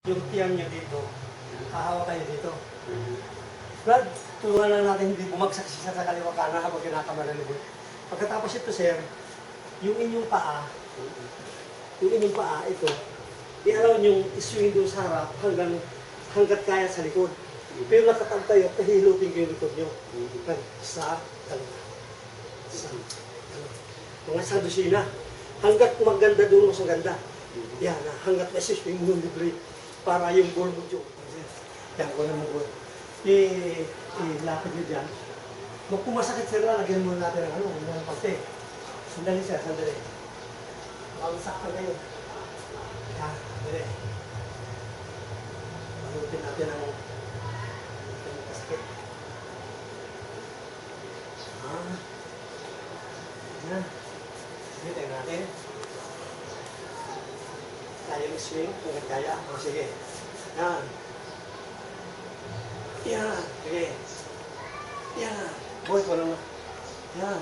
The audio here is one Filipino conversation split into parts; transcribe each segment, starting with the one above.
Yung tiyan nyo dito, hahawa kayo dito. Brad, tulungan lang natin hindi bumagsak siya sa kaliwa kanan habang kinakama ng libot. Pagkatapos ito, sir, yung inyong paa, ito, i-allow nyo i-swing doon sa harap hanggat kaya sa likod. Pero nakatag tayo, pahilutin ko yung likod nyo. Sa kaliwa. Sa kaliwa. Mga isang dosina. Hanggat maganda doon, mas maganda. Yan, hanggat na-swing mo libre para yung ball mo dyan. Yan, ko na mo ball. I-lapit nyo dyan. Kung masakit sila, lagyan mo natin ng ng pante. Sandali siya, sandali. Bangsak ka kayo. Yan, sandali. Malutin natin ang kasakit. Yan. Sige, tayo natin. Kaya yung swing, kung kaya. O, sige. Yan. Yan. Sige. Yan. Boy, ko naman. Yan.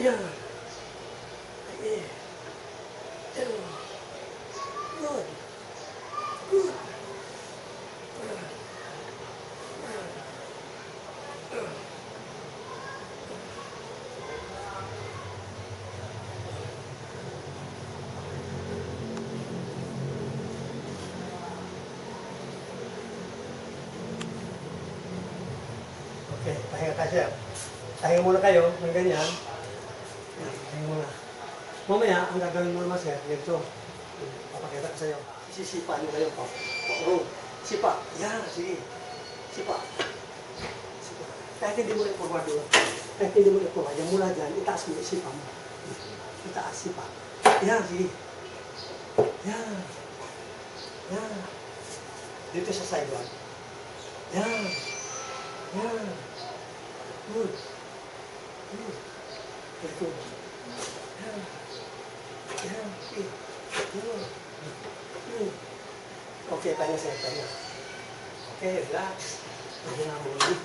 Yan. Sige. Yan. Good. Good. Okay, pahinga ka siya. Pahinga muna kayo ng ganyan. Yan, pahinga muna. Mamaya, ang gagawin mo naman sir, ganito. Papakita ko sa'yo. Sisipa nyo kayo. Oh, sipa. Yan, sige. Sipa. Sipa. Kahit hindi mo i-forward doon. Kahit hindi mo i-forward. Yan mula dyan, itaas mo, isipa mo. Itaas, sipa. Yan, sige. Yan. Yan. Dito sa sidewalk. Yan. Yan. Good. Good. Good. Yan. Yan. Okay. Good. Good. Okay, pahinga sir, pahinga. Okay, relax. Pahinga mo ulit.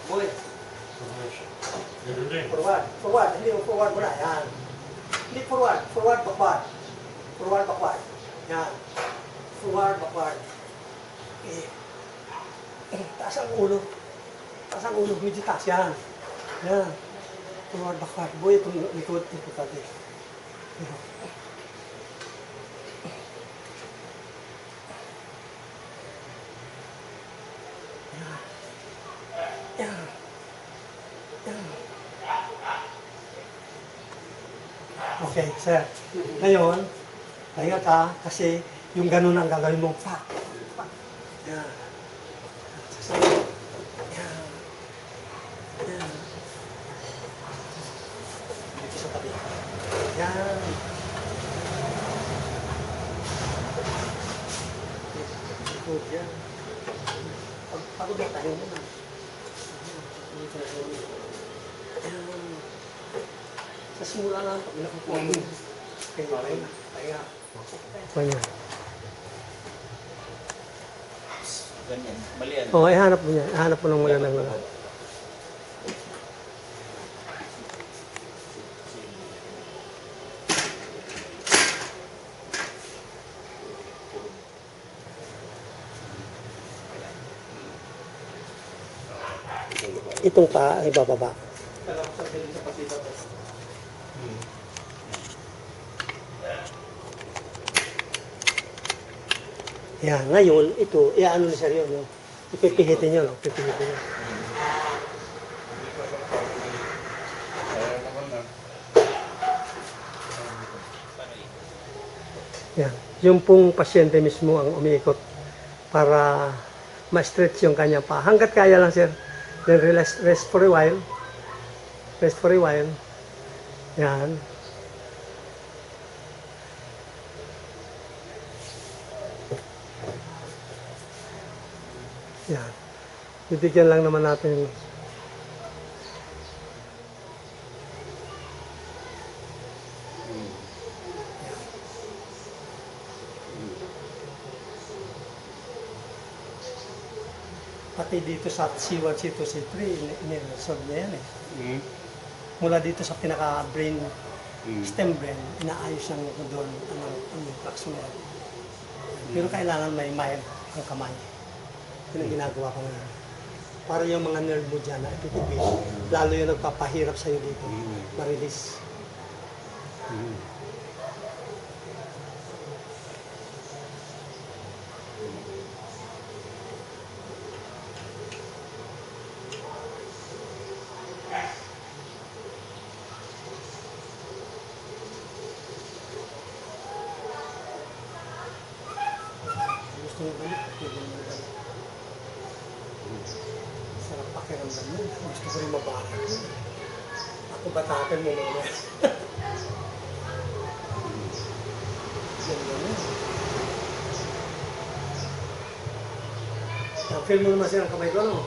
Boy. Forward. Forward. Hindi mo forward muna. Yan. Hindi forward. Forward, backward. Forward, backward. Yan. Forward, backward. Okay. Taas ang ulo. Taas ang ulo. Medyo taas yan. Yan. Forward, backward. Boy, itong likod. Importante. Yan. Yan. Yan. Okay, sir. Ngayon, pahinga ka kasi yung ganun ang gagawin mong pa. Yan. Yan. Yan. Dito sa tabi. Yan. Good, yan. Pagod na tayo muna. Yan. Sa simula lang, pag nakukuha mo. Okay, pahinga. Pahinga. Pahinga. Ganyan, mali yan. Oo, ihanap mo niya. Ihanap mo ng magandang lugar. Itong pa ay bababa. Yan, ngayon, ito, ano na siya yun, no? Ipipihitin nyo, no? Ipipihitin nyo. Yan, yung pong pasyente mismo ang umiikot para ma-stretch yung kanyang pa. Hanggat kaya lang, sir. Then rest for a while. Rest for a while. Yan. Yan. Bibigyan lang naman natin. Pati dito sa C1, C2, C3, iniresolve niya yan eh. Mula dito sa pinaka-brain, stem brain, inaayos ng doon ang flex mo yan. Pero kailangan may mild ang kamay. Yun ang ginagawa ko ngayon. Para yung mga nerve mo dyan na ipitibig, lalo yung nagpapahirap sa'yo dito, marilis. Gusto mo balik? Pwede mo balik. Sarap pakiramdam mo. Gusto ko rin mabakit mo. Ako batakin mo muna. Ganda mo. Feel mo naman siya ang kamay ko, no?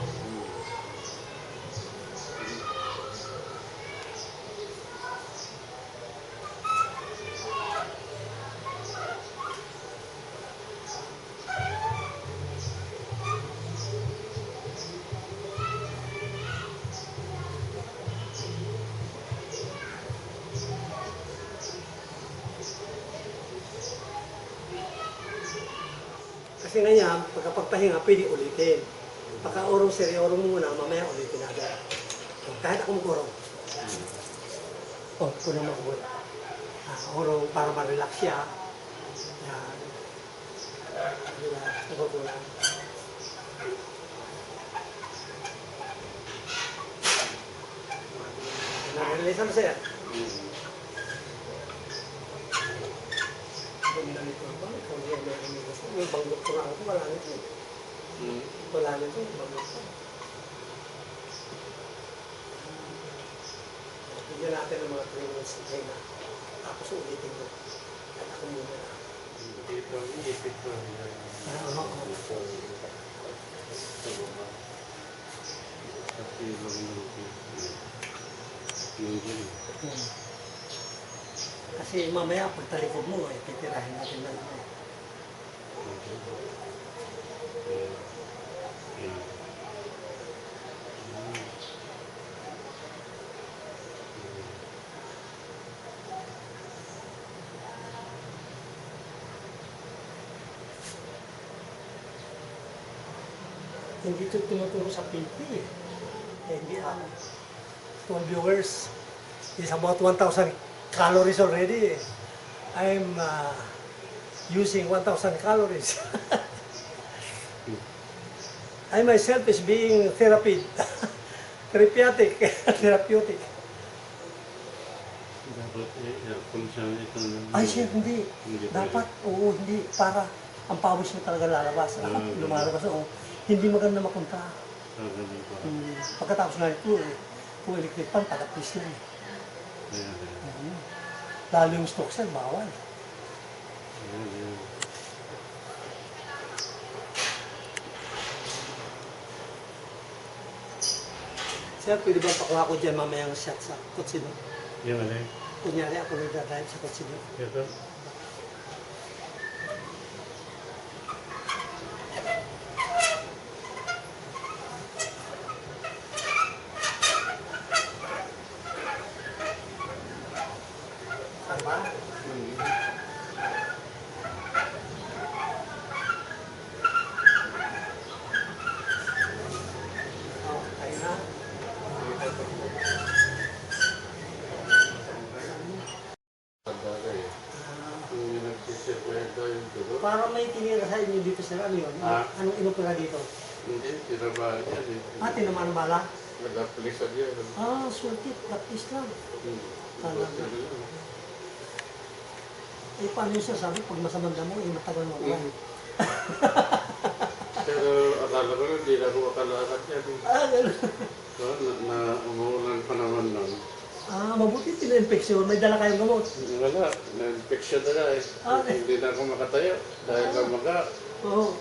Kasi ngayon, pagkapagpahinga, pwede ulitin. Pagka-urong seri-urong muna, mamaya ulitin agad. So, kahit ako mag-urong. Oh, puno mag-urong. Urong para ma-relax siya. Yan. Relax, nagugulang. Na-release naman siya. Ganda nito ba? Ikaw niya meron yung gusto. Yung banggok ko na ako, wala nito. Wala nito, yung banggok ko. Bigyan natin ng mga 3 minutes na kayo na. Tapos ulitin ko. At ako muna na. Kasi mamaya pagtalikod mo, titirahin natin lang. Hindi ito tumuturo sa PP eh. Hindi ako. 12 viewers. It's about 1,000 calories already. I'm using 1,000 calories. I myself is being therapeutic. Therapeutic. Dapat i-aircon siya ito. Ay, siya, hindi. Dapat, oo, hindi. Para ang pawis mo talaga lalabas. Lumalabas, oo. Hindi maganda makontra. Pagkatapos nga ito, kung electric pan, taga-twist na eh. Lalo yung stock cell, bawal. Sir, pwede ba pakuha ko dyan mamayang shot sa kutsino? Yan alay. Kunyari ako nagdadrive sa kutsino. Ito. Ano ba? Oh, tayo na. Para may tinira sa inyo dito sir, ano yun? Anong inopera dito? Hindi, tinabahan yan eh. Tinamaan bala? Nag-aplisan yan. Swerte, practice lang. Talaga. Eh, paano yung sasabi? Pag masamang damo, matagal mo ba? Pero akala ko hindi na ako makalakad yan. Ganun. Na umuulan pa naman nun. Mabuti pina-infeksyon. May dala kayong gamot. Wala, na-infection na eh. Hindi na ako makatayo dahil lang maka. Oo.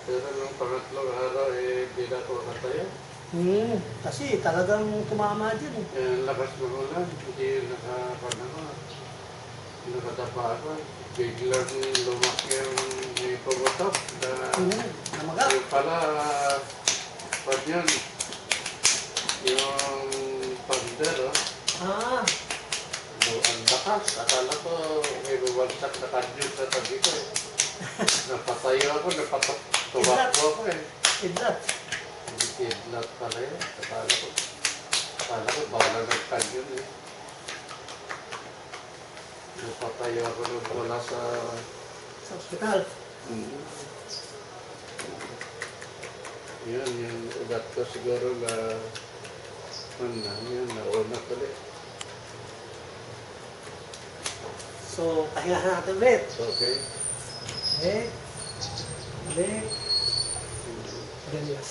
Pero nung pangatlong araw eh, hindi na ako makatayo. Kasi talagang tumama dyan eh. Ang lakas ng ulan, hindi nakatapa ako. Biglang lumaki ang ipagotok. Namaga. Yung pala, pag yun, yung Solder, oh. Ah, Ang lakas. Akala ko may bumagsak na kanyo sa tabi ko eh. Napatayo ako, napatumakbo ako eh. kidlat. Hindi kidlat pala yun. Akala ko bawala ng kanyo eh. Napatayo ako nung wala sa... Sa ospital. Yun, yung ugat ko siguro na... Yun, nauna pala. So, pahingahan natin ulit. Okay. Balik. Balik. Ganyan.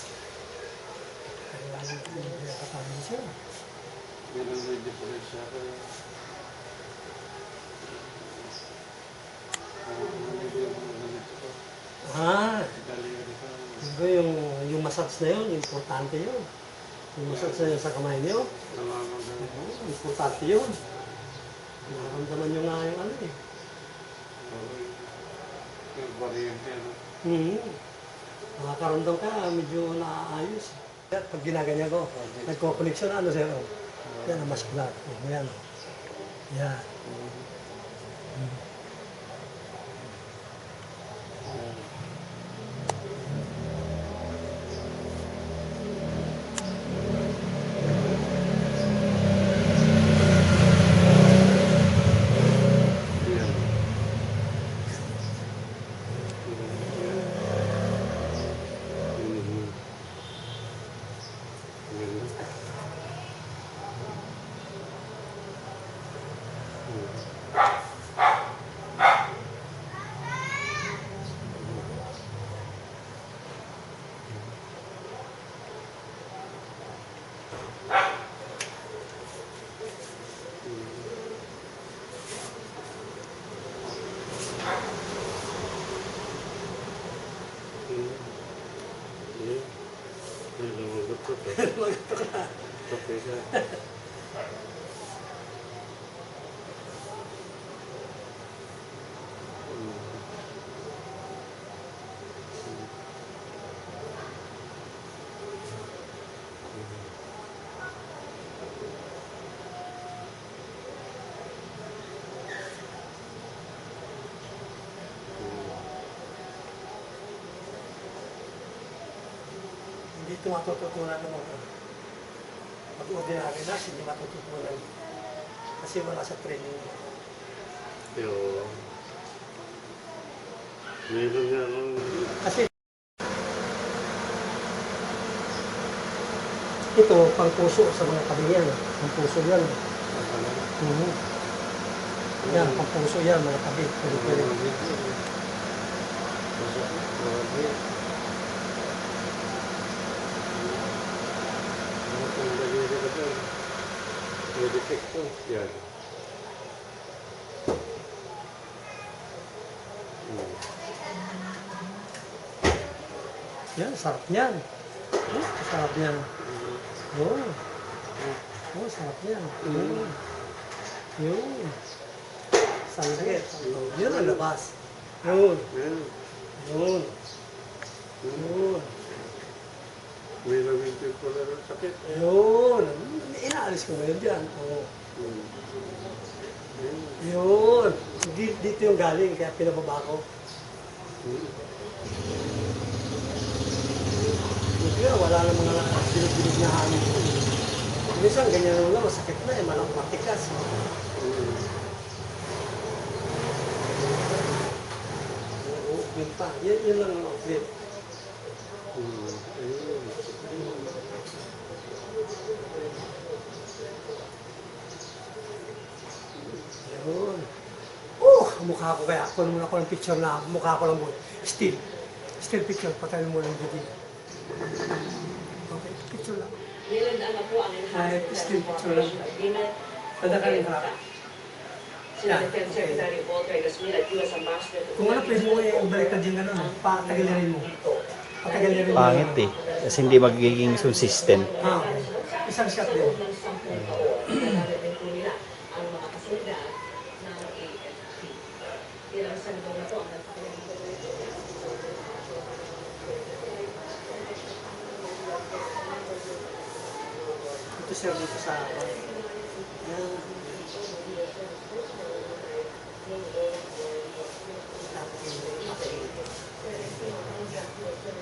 Kailangan natin nakatamin siya. Yun ang may difference ako. Ah, diba yung massage na yun, importante yun. Yung massage na yun sa kamay niyo, importante yun. Nakaramdaman nyo nga yung ano eh. Yung variante, ano? Nakakaramdam ka, medyo naaayos. Pag ginaganyan ko, nagko-connection ano sa'yo. Yan ang muscular. Yan. Yan. Okay, sir. Hindi ito matututunan ng mga pag-ordinary na, hindi matututunan. Kasi wala sa training. Yo. Meron nga nung... Kasi ito, pang puso sa mga tabi yan. Pang puso yan. Yan, pang puso yan, mga tabi. Pwede. May defect to. Yan. Yan, sarap niyan. Sarap niyan. Oo. Oo, sarap niyan. Yun. Sangit. Yun ang labas. Yun. Yun. Yun. May namintin pala ng sakit. Yun. Inaalis ko ngayon dyan. Oo. Yun. Dito yung galing, kaya pinababa ko. Kaya wala na mga bilog-bilog na hangin. Minsan ganyan lang, masakit na eh, malang matikas. Oo, yun pa. Yun lang ang outlet. Yun. Mukha ko kaya. Kunin mo na ako ng picture na mukha ko lang mo. Still. Still picture. Patayin mo lang video. Okay, picture lang. Ay, still picture lang. Padakalin ka lang. Yan. Kung ano, pwede mo i-baliktad yung gano'n. Patagalirin mo. Patagalirin mo. Pangit eh. Kasi hindi magiging consistent. Isang shot din. Ito sir dito sa yan.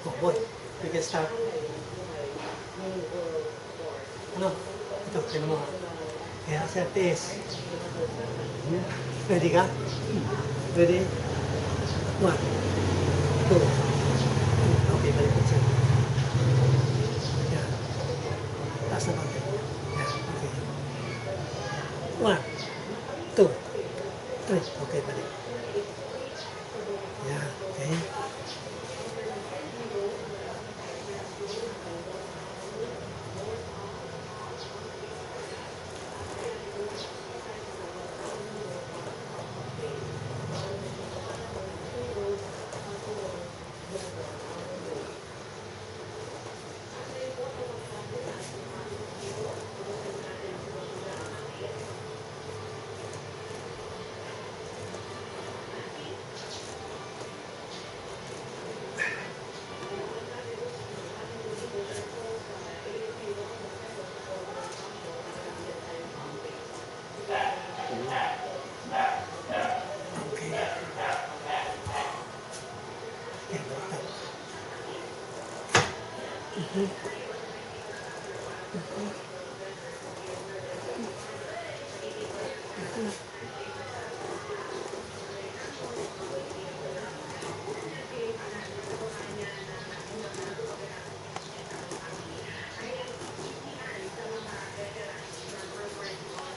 Oh boy, we can start. Ano? Ito, tinan mo ha. Kaya sir, tiis. Ready ka? Ready? 1, 2. Okay, balik ko sir. Yan. Taas na konti. Yan, okay. 1, 2, 3. Okay, balik. Yan, okay.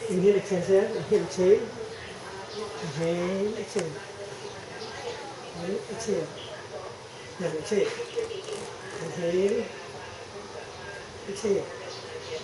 Inhale, exhale, sir. Inhale, exhale. Inhale, exhale. Inhale, exhale. Yan, exhale. Inhale. Exhale.